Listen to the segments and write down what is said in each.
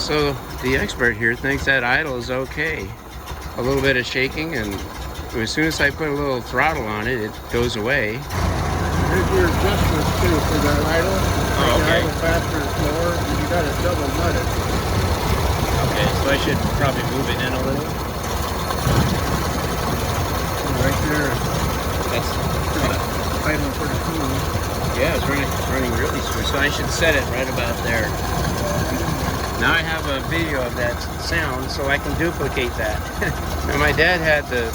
So the expert here thinks that idle is okay. A little bit of shaking, and as soon as I put a little throttle on it, it goes away. Here's your adjustments too for that idle. Oh, okay. Idle faster or slower, and you got to double nut it. Okay, so I should probably move it in a little. Right there. That's Idling pretty smooth. yeah, it's running really smooth. So I should set it right about there. Now I have a video of that sound, so I can duplicate that. Now my dad had the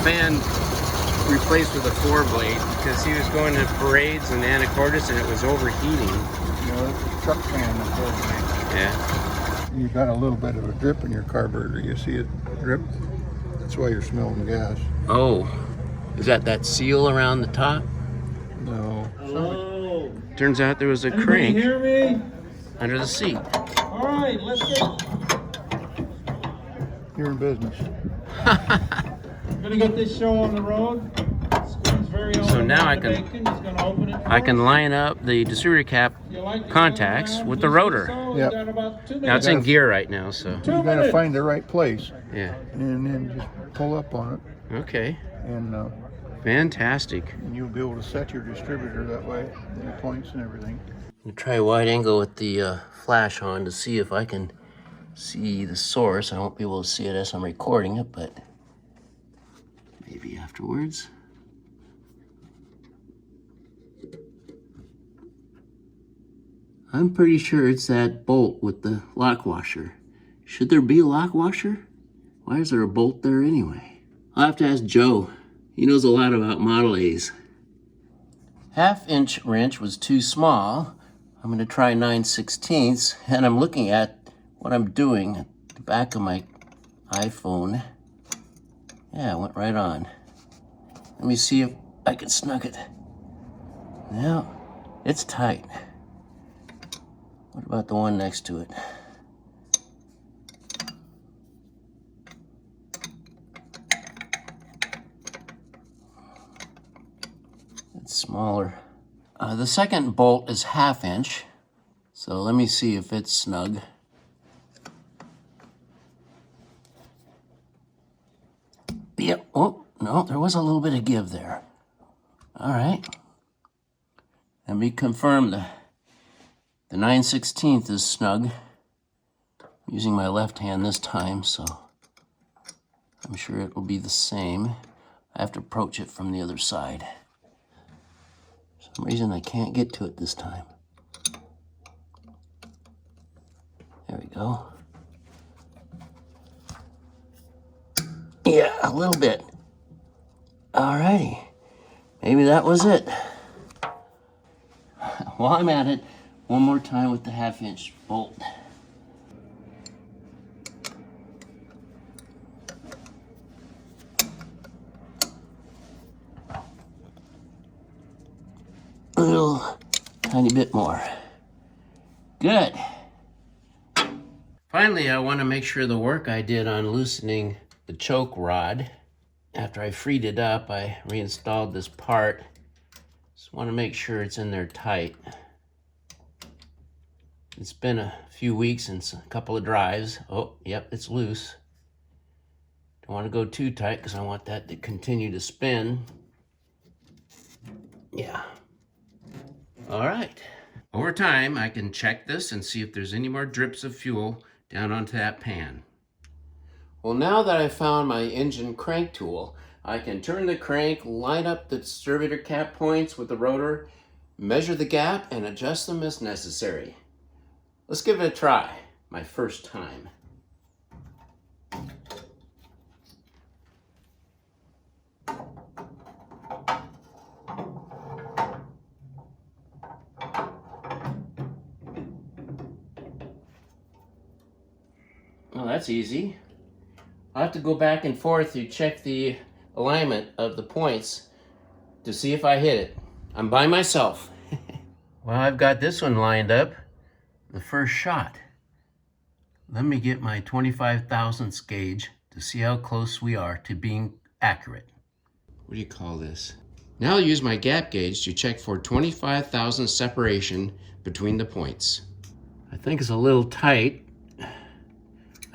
fan replaced with a 4-blade because he was going to parades in Anacortes and it was overheating. You know, it's a truck fan. Yeah. You got a little bit of a drip in your carburetor. You see it drip? That's why you're smelling gas. Oh, is that seal around the top? No. Hello. Turns out there was a Anybody crank hear me? under the seat. All right, let's get. You're in business. I'm gonna get this show on the road. Sequim's very own So now I Amanda can- Bacon is gonna open it. I can line up the distributor cap You like to contacts go around with the just rotor. so? We Yep. got about 2 Now it's minutes. in gear right now, so 2 You got to minutes. find the right place, yeah. and then just pull up on it, Okay, and fantastic. you'll be able to set your distributor that way, your points and everything. I'm gonna try wide angle with the flash on to see if I can see the source. I won't be able to see it as I'm recording it, but maybe afterwards. I'm pretty sure it's that bolt with the lock washer. Should there be a lock washer? Why is there a bolt there anyway? I'll have to ask Joe. He knows a lot about Model A's. 1/2-inch wrench was too small. I'm going to try 9/16, and I'm looking at what I'm doing at the back of my iPhone. Yeah, it went right on. Let me see if I can snug it. No, it's tight. What about the one next to it? It's smaller. The second bolt is 1/2-inch, so let me see if it's snug. Yep. Oh, no, there was a little bit of give there. All right. Let me confirm the 9/16 is snug. I'm using my left hand this time, so I'm sure it will be the same. I have to approach it from the other side. For some reason I can't get to it this time. There we go. Yeah, a little bit. Alrighty. Maybe that was it. While I'm at it, one more time with the 1/2-inch bolt. A little tiny bit more. Good. Finally, I want to make sure the work I did on loosening the choke rod, after I freed it up, I reinstalled this part. Just want to make sure it's in there tight. It's been a few weeks and a couple of drives. Oh, yep, it's loose. Don't want to go too tight because I want that to continue to spin. Yeah. All right. Over time, I can check this and see if there's any more drips of fuel down onto that pan. Well, now that I've found my engine crank tool, I can turn the crank, line up the distributor cap points with the rotor, measure the gap, and adjust them as necessary. Let's give it a try, my first time. Well, that's easy. I'll have to go back and forth to check the alignment of the points to see if I hit it. I'm by myself. Well, I've got this one lined up. The first shot. Let me get my 25 thousandths gauge to see how close we are to being accurate. What do you call this? Now I'll use my gap gauge to check for 25 thousandths separation between the points. I think it's a little tight.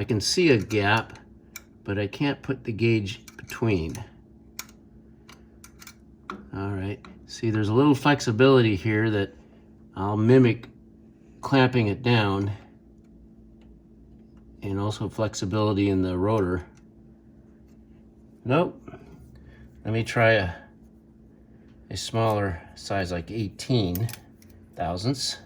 I can see a gap, but I can't put the gauge between. All right, see there's a little flexibility here that I'll mimic clamping it down, and also flexibility in the rotor. Nope. Let me try a smaller size, like 18 thousandths.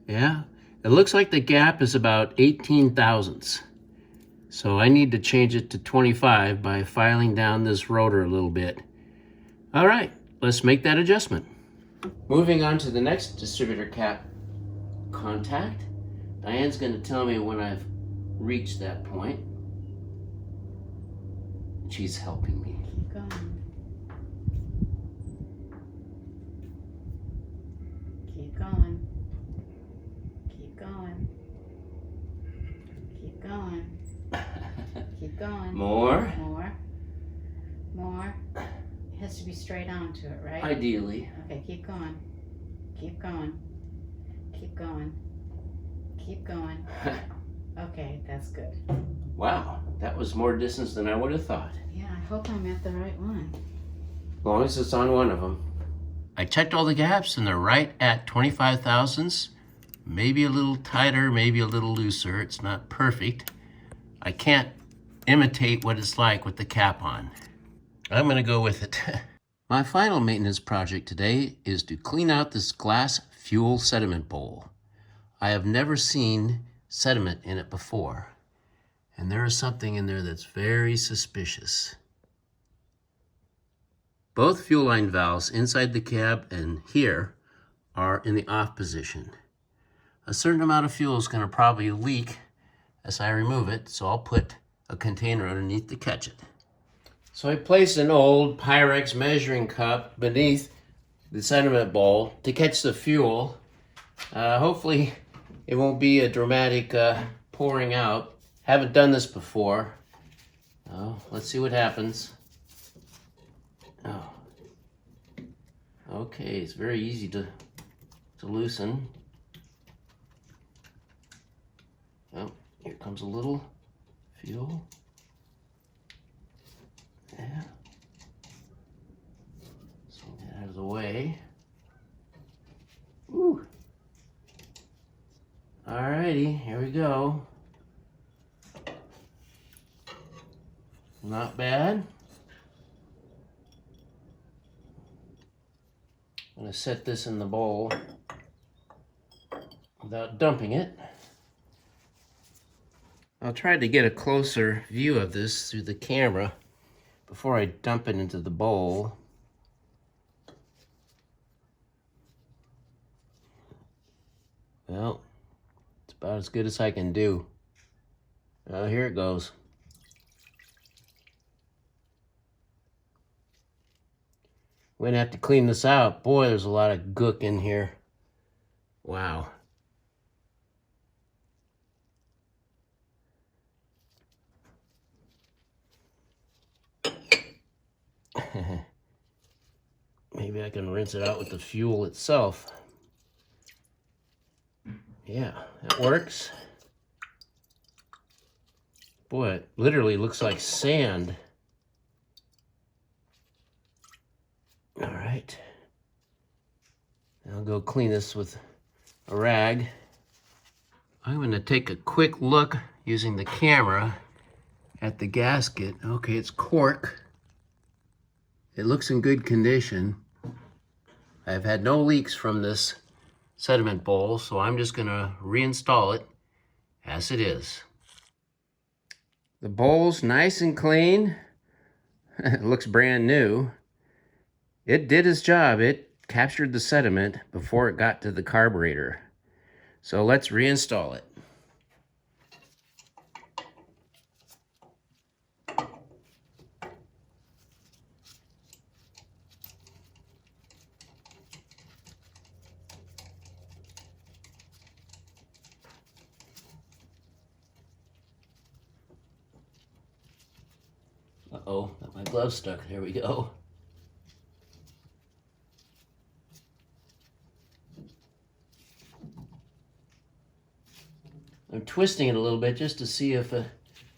Yeah, it looks like the gap is about 18 thousandths. So I need to change it to 25 by filing down this rotor a little bit. All right, let's make that adjustment. Moving on to the next distributor cap contact. Diane's going to tell me when I've reached that point. She's helping me. Keep going. Keep going. Keep going. Keep going. Keep going. More? More. More. It has to be straight on to it, right? Ideally. Okay, keep going. Keep going. Keep going. Keep going. Okay, that's good. Wow, that was more distance than I would have thought. Yeah, I hope I'm at the right one. As long as it's on one of them. I checked all the gaps and they're right at 25 thousandths. Maybe a little tighter, maybe a little looser. It's not perfect. I can't imitate what it's like with the cap on. I'm gonna go with it. My final maintenance project today is to clean out this glass fuel sediment bowl. I have never seen sediment in it before, and there is something in there that's very suspicious. Both fuel line valves inside the cab and here are in the off position. A certain amount of fuel is going to probably leak as I remove it, so I'll put a container underneath to catch it. So I placed an old Pyrex measuring cup beneath the sediment bowl to catch the fuel. Hopefully it won't be a dramatic pouring out. Haven't done this before. Let's see what happens. Oh. Okay, it's very easy to loosen. Oh, here comes a little fuel. Yeah. So get out of the way. Ooh. Alrighty, here we go. Not bad. I'm gonna set this in the bowl without dumping it. I'll try to get a closer view of this through the camera before I dump it into the bowl. Well, it's about as good as I can do. Here it goes. We're gonna have to clean this out. Boy, there's a lot of gook in here. Wow. Maybe I can rinse it out with the fuel itself. Yeah, that works. Boy, it literally looks like sand. All right. I'll go clean this with a rag. I'm going to take a quick look using the camera at the gasket. Okay, it's cork. It looks in good condition. I've had no leaks from this sediment bowl, so I'm just going to reinstall it as it is. The bowl's nice and clean. It looks brand new. It did its job. It captured the sediment before it got to the carburetor. So let's reinstall it. Uh-oh, got my glove stuck. There we go. I'm twisting it a little bit just to see if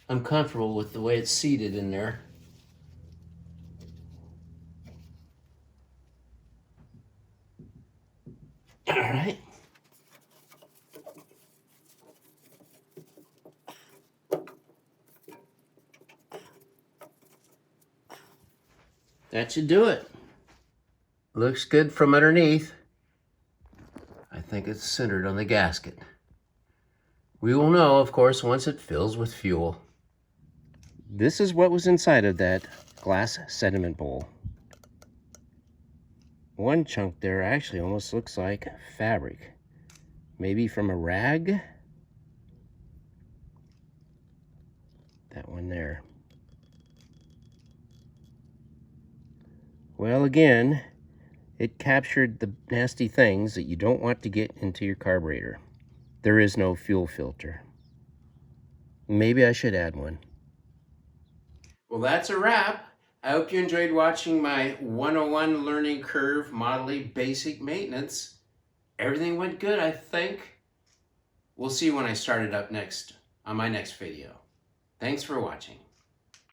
I'm comfortable with the way it's seated in there. All right. That should do it. Looks good from underneath. I think it's centered on the gasket. We will know, of course, once it fills with fuel. This is what was inside of that glass sediment bowl. One chunk there actually almost looks like fabric. Maybe from a rag? That one there. Well, again, it captured the nasty things that you don't want to get into your carburetor. There is no fuel filter. Maybe I should add one. Well, that's a wrap. I hope you enjoyed watching my 101 learning curve modeling basic maintenance. Everything went good, I think. We'll see when I start it up next on my next video. Thanks for watching.